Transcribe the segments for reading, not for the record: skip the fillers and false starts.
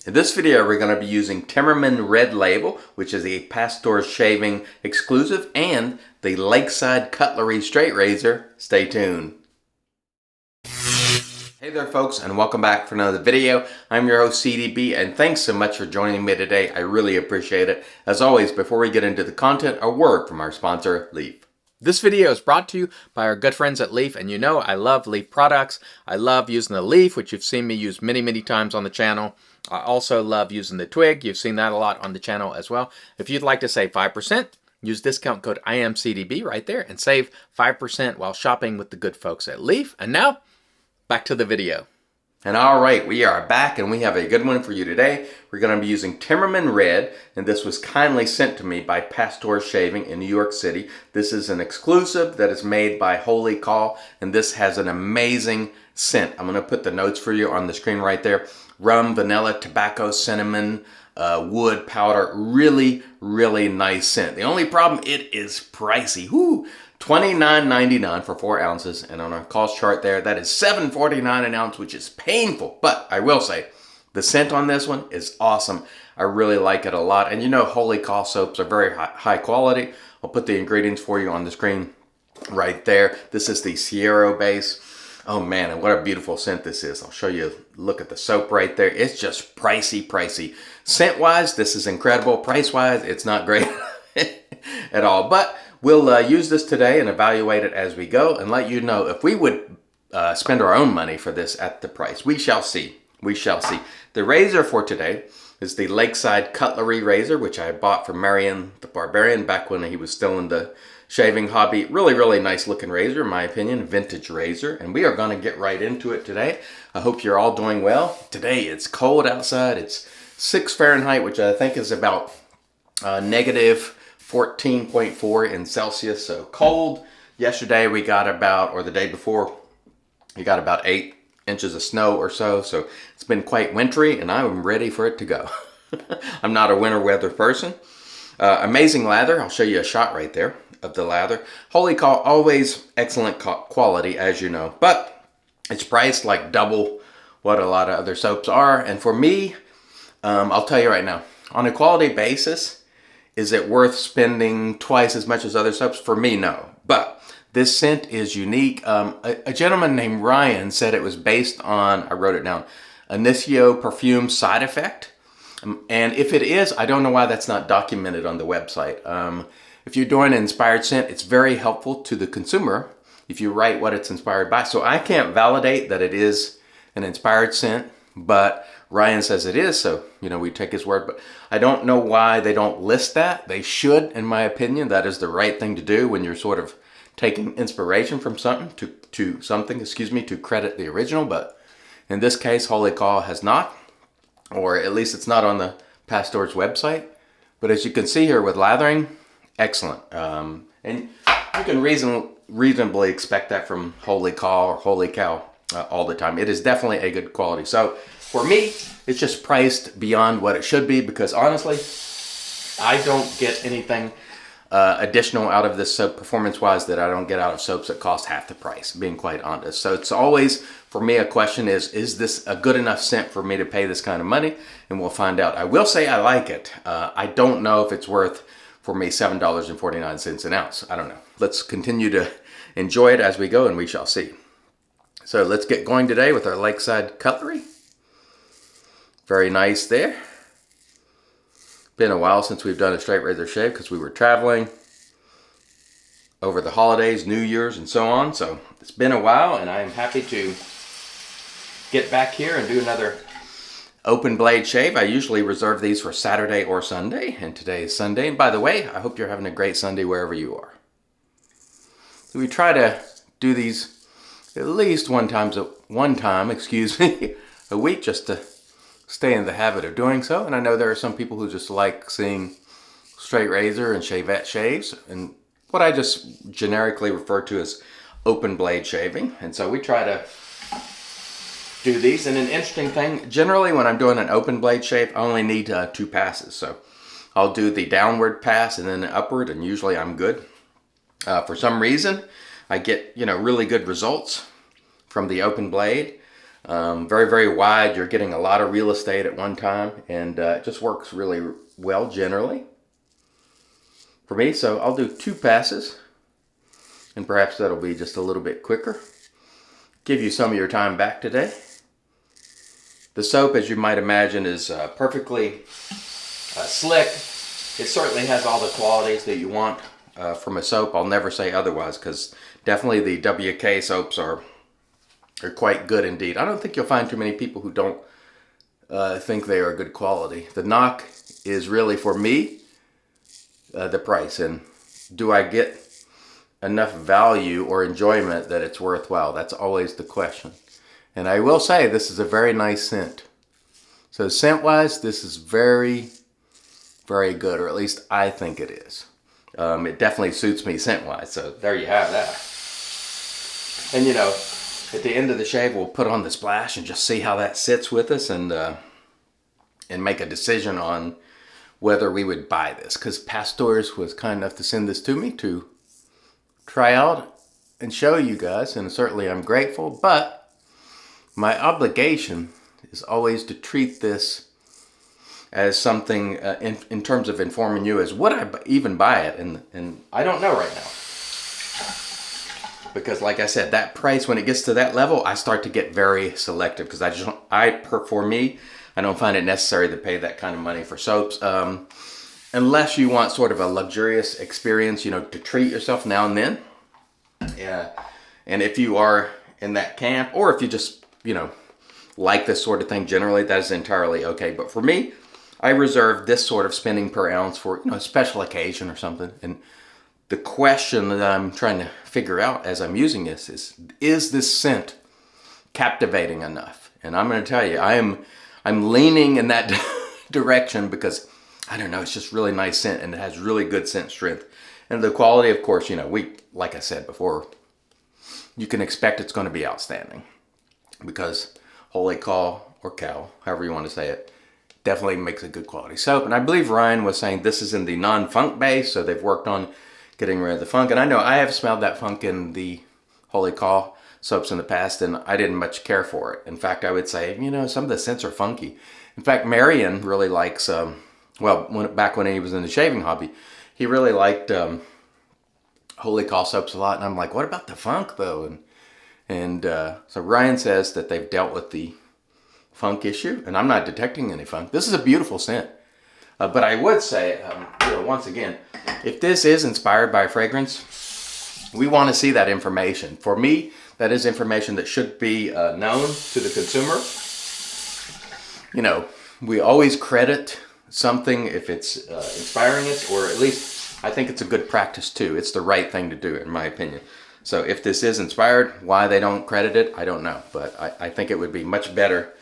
In this video, we're going to be using Timmerman Red Label, which is a Pasteur shaving exclusive, and the Lakeside Cutlery straight razor. Stay tuned. Hey there folks, and welcome back for another video. I'm your host CDB, and thanks so much for joining me today. I really appreciate it. As always, before we get into the content, a word from our sponsor, Leaf. This video is brought to you by our good friends at Leaf, and you know I love Leaf products. I love using the Leaf, which you've seen me use many times on the channel. I also love using the Twig. You've seen that a lot on the channel as well. If you'd like to save 5%, use discount code IAMCDB right there and save 5% while shopping with the good folks at Leaf. And now, back to the video. And all right, we are back and we have a good one for you today. We're going to be using Timmerman Red, and this was kindly sent to me by Pasteur Shaving in New York City. This is an exclusive that is made by Holy Call, and this has an amazing scent. I'm going to put the notes for you on the screen right there. Rum, vanilla, tobacco, cinnamon, wood, powder. Really nice scent. The only problem, it is pricey. Whoo! $29.99 for 4 ounces, and on our cost chart there, that is $7.49 an ounce, which is painful. But I will say, the scent on this one is awesome. I really like it a lot. And you know, Holy Call soaps are very high quality. I'll put the ingredients for you on the screen right there. This is the Sierra base. Oh man, and what a beautiful scent this is. I'll show you, look at the soap right there. It's just pricey. Scent-wise, this is incredible. Price-wise, it's not great at all. But we'll use this today and evaluate it as we go and let you know if we would spend our own money for this at the price. We shall see. We shall see. The razor for today is the Lakeside Cutlery razor, which I bought from Marion the Barbarian back when he was still in the shaving hobby. Really nice looking razor, in my opinion. Vintage razor. And we are going to get right into it today. I hope you're all doing well. Today it's cold outside. It's 6 Fahrenheit, which I think is about negative 14.4 in Celsius. So cold. Yesterday we got about, or the day before, we got about 8 inches of snow or so. So it's been quite wintry, and I'm ready for it to go. I'm not a winter weather person. Amazing lather. I'll show you a shot right there of the lather. Holy Call, always excellent quality, as you know, but it's priced like double what a lot of other soaps are. And for me, I'll tell you right now, on a quality basis, is it worth spending twice as much as other soaps? For me, no. But this scent is unique. A gentleman named Ryan said it was based on, I wrote it down, Initio perfume side effect. And if it is, I don't know why that's not documented on the website. If you're doing an inspired scent, it's very helpful to the consumer if you write what it's inspired by. So I can't validate that it is an inspired scent, but Ryan says it is, so you know, we take his word. But I don't know why they don't list that. They should, in my opinion. That is the right thing to do when you're sort of taking inspiration from something to credit the original. But in this case, Holy Call has not, or at least it's not on the Pasteur's website. But as you can see here with lathering, excellent. And you can reasonably expect that from Holy Call or Holy Cow all the time. It is definitely a good quality. So for me, it's just priced beyond what it should be, because honestly, I don't get anything additional out of this soap performance-wise that I don't get out of soaps that cost half the price, being quite honest. So it's always, for me, a question is this a good enough scent for me to pay this kind of money? And we'll find out. I will say I like it. I don't know if it's worth, for me, $7.49 an ounce. I don't know. Let's continue to enjoy it as we go, and we shall see. So let's get going today with our Lakeside Cutlery. Very nice there. Been a while since we've done a straight razor shave because we were traveling over the holidays, New Year's, and so on. So it's been a while, and I am happy to get back here and do another open blade shave. I usually reserve these for Saturday or Sunday, and today is Sunday. And by the way, I hope you're having a great Sunday wherever you are. So we try to do these at least one time a week, just to stay in the habit of doing so. And I know there are some people who just like seeing straight razor and shavette shaves, and what I just generically refer to as open blade shaving. And so we try to do these. And an interesting thing, generally when I'm doing an open blade shave, I only need 2 passes. So I'll do the downward pass and then the upward, and usually I'm good. For some reason, I get, really good results from the open blade. Very, very wide. You're getting a lot of real estate at one time, and it just works really well generally for me. So I'll do 2 passes, and perhaps that'll be just a little bit quicker. Give you some of your time back today. The soap, as you might imagine, is perfectly slick. It certainly has all the qualities that you want from a soap. I'll never say otherwise, because definitely the WK soaps are quite good indeed. I don't think you'll find too many people who don't think they are good quality. The knock is really, for me, the price. And do I get enough value or enjoyment that it's worthwhile? That's always the question. And I will say, this is a very nice scent. So scent-wise, this is very, very good, or at least I think it is. It definitely suits me scent-wise, so there you have that. And you know, at the end of the shave, we'll put on the splash and just see how that sits with us, and make a decision on whether we would buy this. Because Pasteur's was kind enough to send this to me to try out and show you guys, and certainly I'm grateful. But my obligation is always to treat this as something in terms of informing you as would I even buy it, and I don't know right now. Because like I said, that price, when it gets to that level, I start to get very selective, because for me, I don't find it necessary to pay that kind of money for soaps. Unless you want sort of a luxurious experience, you know, to treat yourself now and then. Yeah. And if you are in that camp, or if you just, you know, like this sort of thing generally, that is entirely okay. But for me, I reserve this sort of spending per ounce for, you know, a special occasion or something. And the question that I'm trying to figure out as I'm using this is this scent captivating enough? And I'm going to tell you, I'm leaning in that direction, because I don't know, it's just really nice scent, and it has really good scent strength. And the quality, of course, you know, like I said before, you can expect it's going to be outstanding, because holy call or cow, however you want to say it, definitely makes a good quality soap. And I believe Ryan was saying this is in the non-funk base, so they've worked on getting rid of the funk. And I know I have smelled that funk in the holy call soaps in the past, and I didn't much care for it. In fact, I would say, you know, some of the scents are funky. In fact, Marion really likes, back when he was in the shaving hobby, he really liked holy call soaps a lot. And I'm like, what about the funk though? And so Ryan says that they've dealt with the funk issue, and I'm not detecting any funk. This is a beautiful scent. But I would say, you know, once again, if this is inspired by a fragrance, we want to see that information. For me, that is information that should be known to the consumer. You know, we always credit something if it's inspiring us, or at least I think it's a good practice too. It's the right thing to do, in my opinion. So if this is inspired, why they don't credit it, I don't know. But I think it would be much better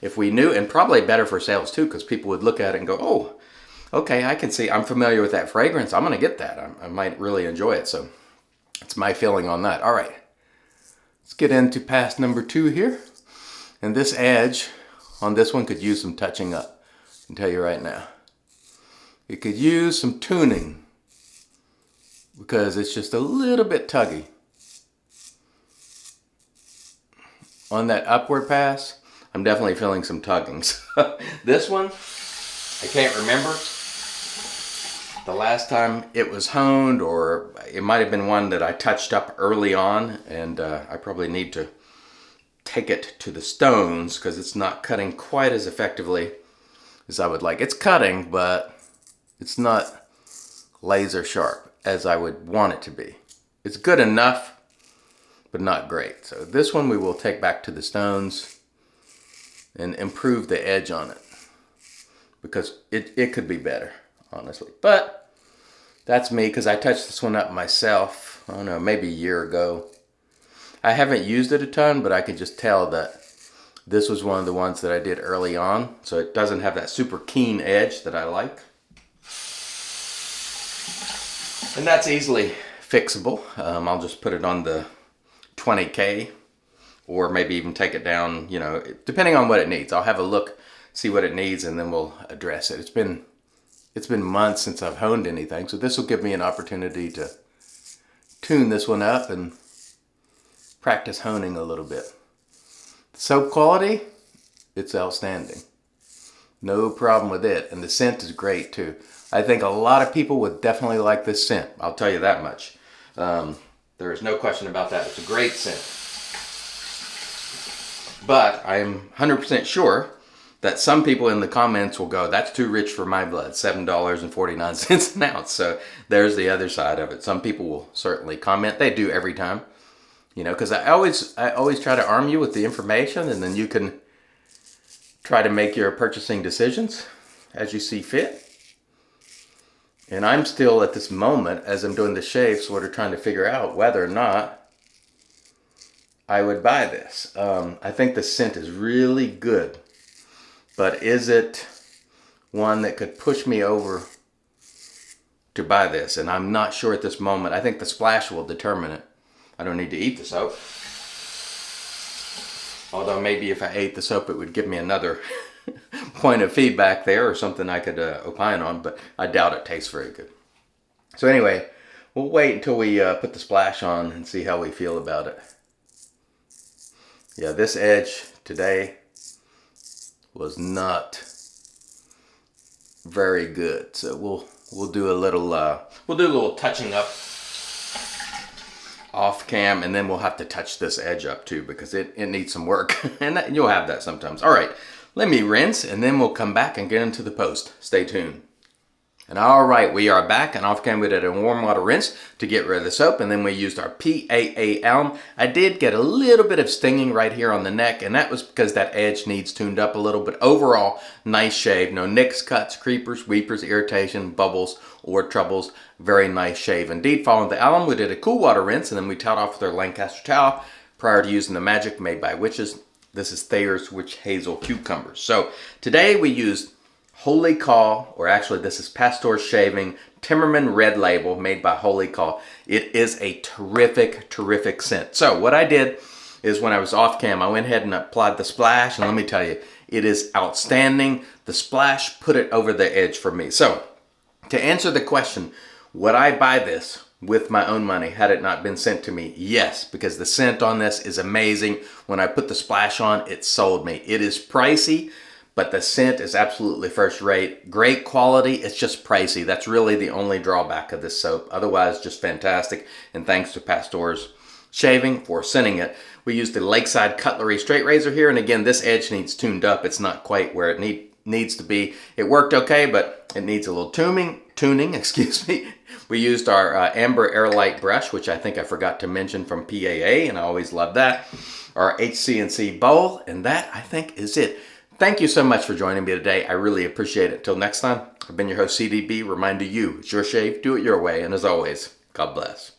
if we knew, and probably better for sales too, because people would look at it and go, oh, okay, I can see, I'm familiar with that fragrance. I'm going to get that. I might really enjoy it. So it's my feeling on that. All right, let's get into pass number 2 here. And this edge on this one could use some touching up. I can tell you right now. It could use some tuning, because it's just a little bit tuggy. On that upward pass, I'm definitely feeling some tuggings. This one, I can't remember the last time it was honed, or it might have been one that I touched up early on, and I probably need to take it to the stones, because it's not cutting quite as effectively as I would like. It's cutting, but it's not laser sharp as I would want it to be. It's good enough, but not great. So this one we will take back to the stones and improve the edge on it, because it could be better, honestly. But that's me, because I touched this one up myself, I don't know, maybe a year ago. I haven't used it a ton, but I could just tell that this was one of the ones that I did early on, so it doesn't have that super keen edge that I like. And that's easily fixable. I'll just put it on the 20K, or maybe even take it down, you know, depending on what it needs. I'll have a look, see what it needs, and then we'll address it. It's been months since I've honed anything, so this will give me an opportunity to tune this one up and practice honing a little bit. Soap quality, it's outstanding. No problem with it. And the scent is great too. I think a lot of people would definitely like this scent. I'll tell you that much. There is no question about that. It's a great scent. But I'm 100% sure that some people in the comments will go, that's too rich for my blood, $7.49 an ounce. So there's the other side of it. Some people will certainly comment. They do every time, you know, because I always try to arm you with the information, and then you can try to make your purchasing decisions as you see fit. And I'm still at this moment, as I'm doing the shave, sort of trying to figure out whether or not I would buy this. I think the scent is really good. But is it one that could push me over to buy this? And I'm not sure at this moment. I think the splash will determine it. I don't need to eat the soap. Although maybe if I ate the soap, it would give me another point of feedback there, or something I could opine on. But I doubt it tastes very good. So anyway, we'll wait until we put the splash on and see how we feel about it. Yeah, this edge today was not very good, so we'll do a little touching up off cam, and then we'll have to touch this edge up too, because it needs some work. And you'll have that sometimes. All right, let me rinse, and then we'll come back and get into the post. Stay tuned. And all right, we are back, and off cam we did a warm water rinse to get rid of the soap, and then we used our PAA alum. I did get a little bit of stinging right here on the neck, and that was because that edge needs tuned up a little, but overall, nice shave. No nicks, cuts, creepers, weepers, irritation, bubbles, or troubles. Very nice shave. Indeed, following the alum, we did a cool water rinse, and then we towed off with our Lancaster towel prior to using the Magic made by Witches. This is Thayer's Witch Hazel Cucumbers. So today we used Holy Call, or actually this is Pasteur Shaving Timmerman Red Label made by Holy Call. It is a terrific, terrific scent. So what I did is, when I was off cam, I went ahead and applied the splash, and let me tell you, it is outstanding. The splash put it over the edge for me. So to answer the question, would I buy this with my own money had it not been sent to me? Yes, because the scent on this is amazing. When I put the splash on, it sold me. It is pricey, but the scent is absolutely first rate. Great quality, it's just pricey. That's really the only drawback of this soap. Otherwise, just fantastic. And thanks to Pasteur's Shaving for sending it. We used the Lakeside Cutlery straight razor here. And again, this edge needs tuned up. It's not quite where it needs to be. It worked okay, but it needs a little tuning, excuse me. We used our Amber Aerolite brush, which I think I forgot to mention, from PAA, and I always love that. Our HC&C bowl, and that, I think, is it. Thank you so much for joining me today. I really appreciate it. Till next time, I've been your host, CDB, reminding you, it's your shave, do it your way, and as always, God bless.